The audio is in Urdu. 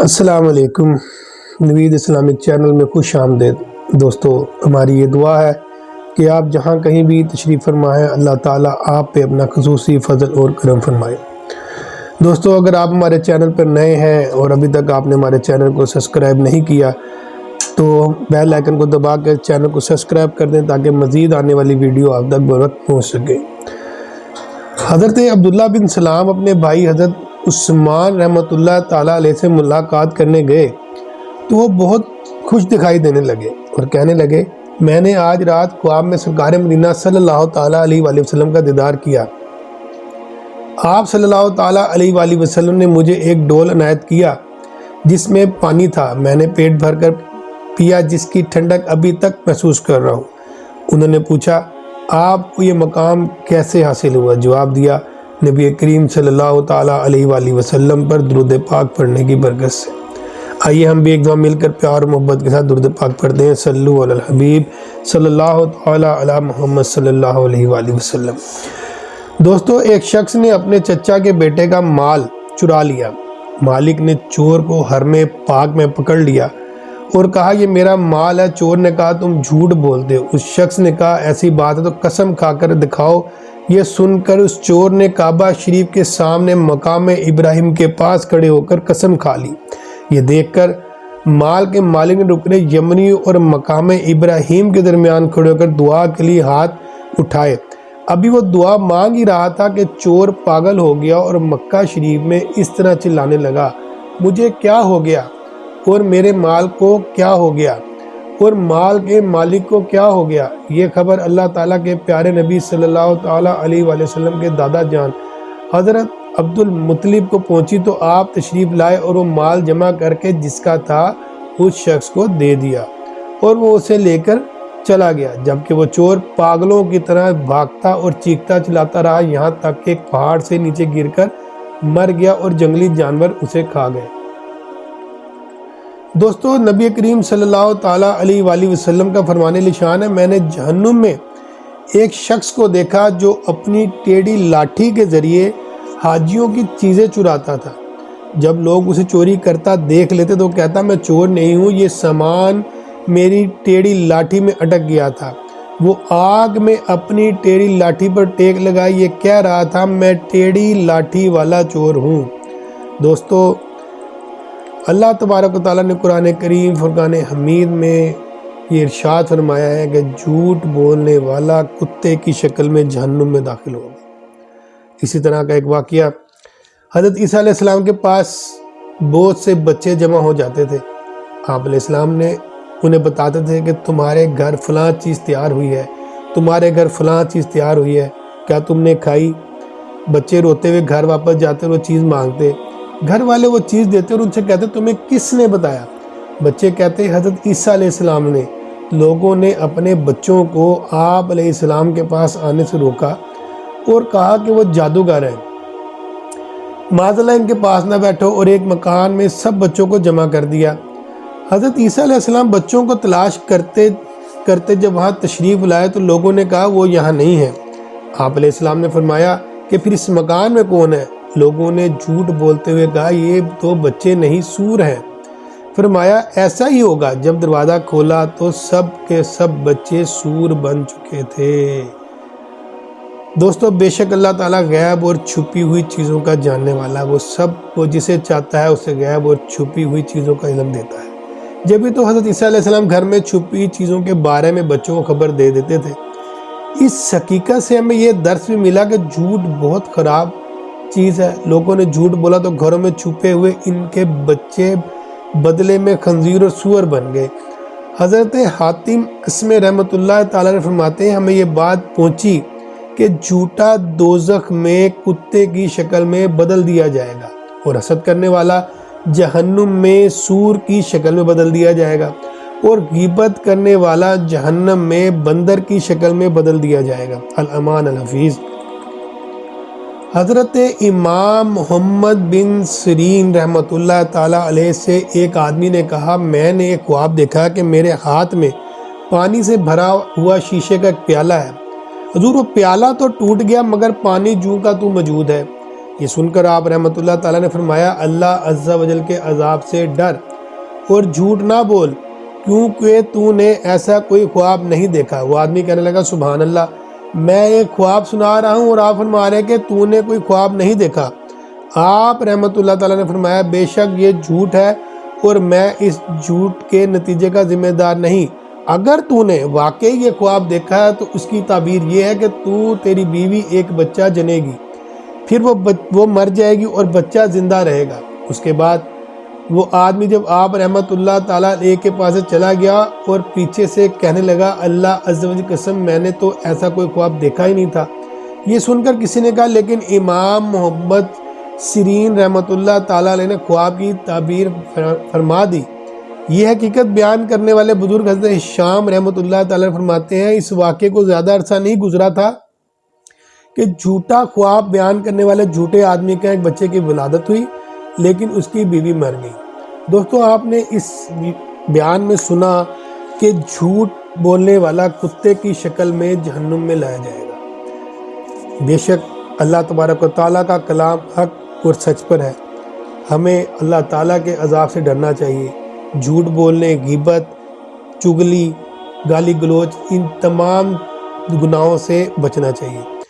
السلام علیکم۔ نوید اسلامک چینل میں خوش آمدید۔ دوستو، ہماری یہ دعا ہے کہ آپ جہاں کہیں بھی تشریف فرما ہے، اللہ تعالیٰ آپ پہ اپنا خصوصی فضل اور کرم فرمائے۔ دوستو، اگر آپ ہمارے چینل پر نئے ہیں اور ابھی تک آپ نے ہمارے چینل کو سبسکرائب نہیں کیا تو بیل آئیکن کو دبا کے چینل کو سبسکرائب کر دیں تاکہ مزید آنے والی ویڈیو آپ تک بروقت پہنچ سکے۔ حضرت عبداللہ بن سلام اپنے بھائی حضرت عثمان رحمۃ اللہ تعالیٰ علیہ سے ملاقات کرنے گئے تو وہ بہت خوش دکھائی دینے لگے اور کہنے لگے، میں نے آج رات خواب میں سرکار مدینہ صلی اللہ تعالیٰ علیہ وآلہ وسلم کا دیدار کیا۔ آپ صلی اللہ تعالیٰ علیہ وآلہ وسلم نے مجھے ایک ڈول عنایت کیا جس میں پانی تھا، میں نے پیٹ بھر کر پیا جس کی ٹھنڈک ابھی تک محسوس کر رہا ہوں۔ انہوں نے پوچھا، آپ کو یہ مقام کیسے حاصل ہوا؟ جواب دیا، نبی کریم صلی اللہ تعالیٰ علیہ وآلہ وسلم پر درود پاک پڑھنے کی برکت سے۔ آئیے ہم بھی ایک دفعہ مل کر پیار و محبت کے ساتھ درود پاک پڑھتے ہیں۔ صلو علی الحبیب صلی اللہ تعالیٰ علی محمد صلی اللہ علیہ وآلہ وسلم۔ دوستو، ایک شخص نے اپنے چچا کے بیٹے کا مال چرا لیا۔ مالک نے چور کو حرم پاک میں پکڑ لیا اور کہا، یہ میرا مال ہے۔ چور نے کہا، تم جھوٹ بولتے ہو۔ اس شخص نے کہا، ایسی بات ہے تو قسم کھا کر دکھاؤ۔ یہ سن کر اس چور نے کعبہ شریف کے سامنے مقام ابراہیم کے پاس کھڑے ہو کر قسم کھا لی۔ یہ دیکھ کر مال کے مالک نے رکن یمنی اور مقام ابراہیم کے درمیان کھڑے ہو کر دعا کے لیے ہاتھ اٹھائے۔ ابھی وہ دعا مانگ ہی رہا تھا کہ چور پاگل ہو گیا اور مکہ شریف میں اس طرح چلانے لگا، مجھے کیا ہو گیا اور میرے مال کو کیا ہو گیا اور مال کے مالک کو کیا ہو گیا؟ یہ خبر اللہ تعالیٰ کے پیارے نبی صلی اللہ تعالیٰ علیہ وآلہ وسلم کے دادا جان حضرت عبد المطلب کو پہنچی تو آپ تشریف لائے اور وہ مال جمع کر کے جس کا تھا اس شخص کو دے دیا اور وہ اسے لے کر چلا گیا، جبکہ وہ چور پاگلوں کی طرح بھاگتا اور چیختا چلاتا رہا یہاں تک کہ ایک پہاڑ سے نیچے گر کر مر گیا اور جنگلی جانور اسے کھا گئے۔ دوستو، نبی کریم صلی اللہ تعالیٰ علیہ وآلہ وسلم کا فرمان نشان ہے، میں نے جہنم میں ایک شخص کو دیکھا جو اپنی ٹیڑھی لاٹھی کے ذریعے حاجیوں کی چیزیں چراتا تھا۔ جب لوگ اسے چوری کرتا دیکھ لیتے تو کہتا، میں چور نہیں ہوں، یہ سامان میری ٹیڑھی لاٹھی میں اٹک گیا تھا۔ وہ آگ میں اپنی ٹیڑھی لاٹھی پر ٹیک لگائی، یہ کہہ رہا تھا، میں ٹیڑھی لاٹھی والا چور ہوں۔ دوستو، اللہ تبارک و تعالیٰ نے قرآن کریم فرقان حمید میں یہ ارشاد فرمایا ہے کہ جھوٹ بولنے والا کتے کی شکل میں جہنم میں داخل ہوگا۔ اسی طرح کا ایک واقعہ، حضرت عیسیٰ علیہ السلام کے پاس بہت سے بچے جمع ہو جاتے تھے۔ آپ علیہ السلام نے انہیں بتاتے تھے کہ تمہارے گھر فلاں چیز تیار ہوئی ہے، تمہارے گھر فلاں چیز تیار ہوئی ہے، کیا تم نے کھائی؟ بچے روتے ہوئے گھر واپس جاتے اور وہ چیز مانگتے، گھر والے وہ چیز دیتے اور ان سے کہتے، تمہیں کس نے بتایا؟ بچے کہتے، حضرت عیسیٰ علیہ السلام نے۔ لوگوں نے اپنے بچوں کو آپ علیہ السلام کے پاس آنے سے روکا اور کہا کہ وہ جادوگر ہیں، معاذ اللہ ان کے پاس نہ بیٹھو، اور ایک مکان میں سب بچوں کو جمع کر دیا۔ حضرت عیسیٰ علیہ السلام بچوں کو تلاش کرتے جب وہاں تشریف لائے تو لوگوں نے کہا، وہ یہاں نہیں ہے۔ آپ علیہ السلام نے فرمایا کہ پھر اس مکان میں کون ہے؟ لوگوں نے جھوٹ بولتے ہوئے کہا، یہ تو بچے نہیں، سور ہیں۔ فرمایا، ایسا ہی ہوگا۔ جب دروازہ کھولا تو سب کے سب بچے سور بن چکے تھے۔ دوستو، بے شک اللہ تعالیٰ غیب اور چھپی ہوئی چیزوں کا جاننے والا، وہ جسے چاہتا ہے اسے غیب اور چھپی ہوئی چیزوں کا علم دیتا ہے۔ جب بھی تو حضرت عیسیٰ علیہ السلام گھر میں چھپی چیزوں کے بارے میں بچوں کو خبر دے دیتے تھے۔ اس حقیقت سے ہمیں یہ درس بھی ملا کہ جھوٹ بہت خراب چیز ہے۔ لوگوں نے جھوٹ بولا تو گھروں میں چھپے ہوئے ان کے بچے بدلے میں خنزیر اور سور بن گئے۔ حضرت حاتم اسم رحمۃ اللہ تعالیٰ نے فرماتے ہیں، ہمیں یہ بات پہنچی کہ جھوٹا دوزخ میں کتے کی شکل میں بدل دیا جائے گا اور حسد کرنے والا جہنم میں سور کی شکل میں بدل دیا جائے گا اور غیبت کرنے والا جہنم میں بندر کی شکل میں بدل دیا جائے گا۔ الامان الحفیظ۔ حضرت امام محمد بن سیرین رحمۃ اللہ تعالیٰ علیہ سے ایک آدمی نے کہا، میں نے ایک خواب دیکھا کہ میرے ہاتھ میں پانی سے بھرا ہوا شیشے کا ایک پیالہ ہے۔ حضور، وہ پیالہ تو ٹوٹ گیا مگر پانی جوں کا تو موجود ہے۔ یہ سن کر آپ رحمۃ اللہ تعالیٰ نے فرمایا اللہ عز و جل کے عذاب سے ڈر اور جھوٹ نہ بول، کیونکہ تو نے ایسا کوئی خواب نہیں دیکھا۔ وہ آدمی کہنے لگا سبحان اللہ، میں ایک خواب سنا رہا ہوں اور آپ فرما رہے ہیں کہ تو نے کوئی خواب نہیں دیکھا۔ آپ رحمۃ اللہ تعالیٰ نے فرمایا بے شک یہ جھوٹ ہے اور میں اس جھوٹ کے نتیجے کا ذمہ دار نہیں۔ اگر تو نے واقعی یہ خواب دیکھا ہے تو اس کی تعبیر یہ ہے کہ تیری بیوی ایک بچہ جنے گی، پھر وہ مر جائے گی اور بچہ زندہ رہے گا۔ اس کے بعد وہ آدمی جب آپ رحمۃ اللہ تعالیٰ علیہ کے پاس چلا گیا اور پیچھے سے کہنے لگا اللہ عز و جل کی قسم میں نے تو ایسا کوئی خواب دیکھا ہی نہیں تھا۔ یہ سن کر کسی نے کہا لیکن امام محمد سیرین رحمۃ اللہ تعالیٰ علیہ نے خواب کی تعبیر فرما دی۔ یہ حقیقت بیان کرنے والے بزرگ حضرت ہشام رحمۃ اللہ تعالیٰ فرماتے ہیں اس واقعے کو زیادہ عرصہ نہیں گزرا تھا کہ جھوٹا خواب بیان کرنے والے جھوٹے آدمی کا ایک بچے کی ولادت ہوئی لیکن اس کی بیوی مر گئی۔ دوستو آپ نے اس بیان میں سنا کہ جھوٹ بولنے والا کتے کی شکل میں جہنم میں لایا جائے گا۔ بے شک اللہ تبارک و تعالیٰ کا کلام حق اور سچ پر ہے۔ ہمیں اللہ تعالیٰ کے عذاب سے ڈرنا چاہیے، جھوٹ بولنے، غیبت، چغلی، گالی گلوچ، ان تمام گناہوں سے بچنا چاہیے۔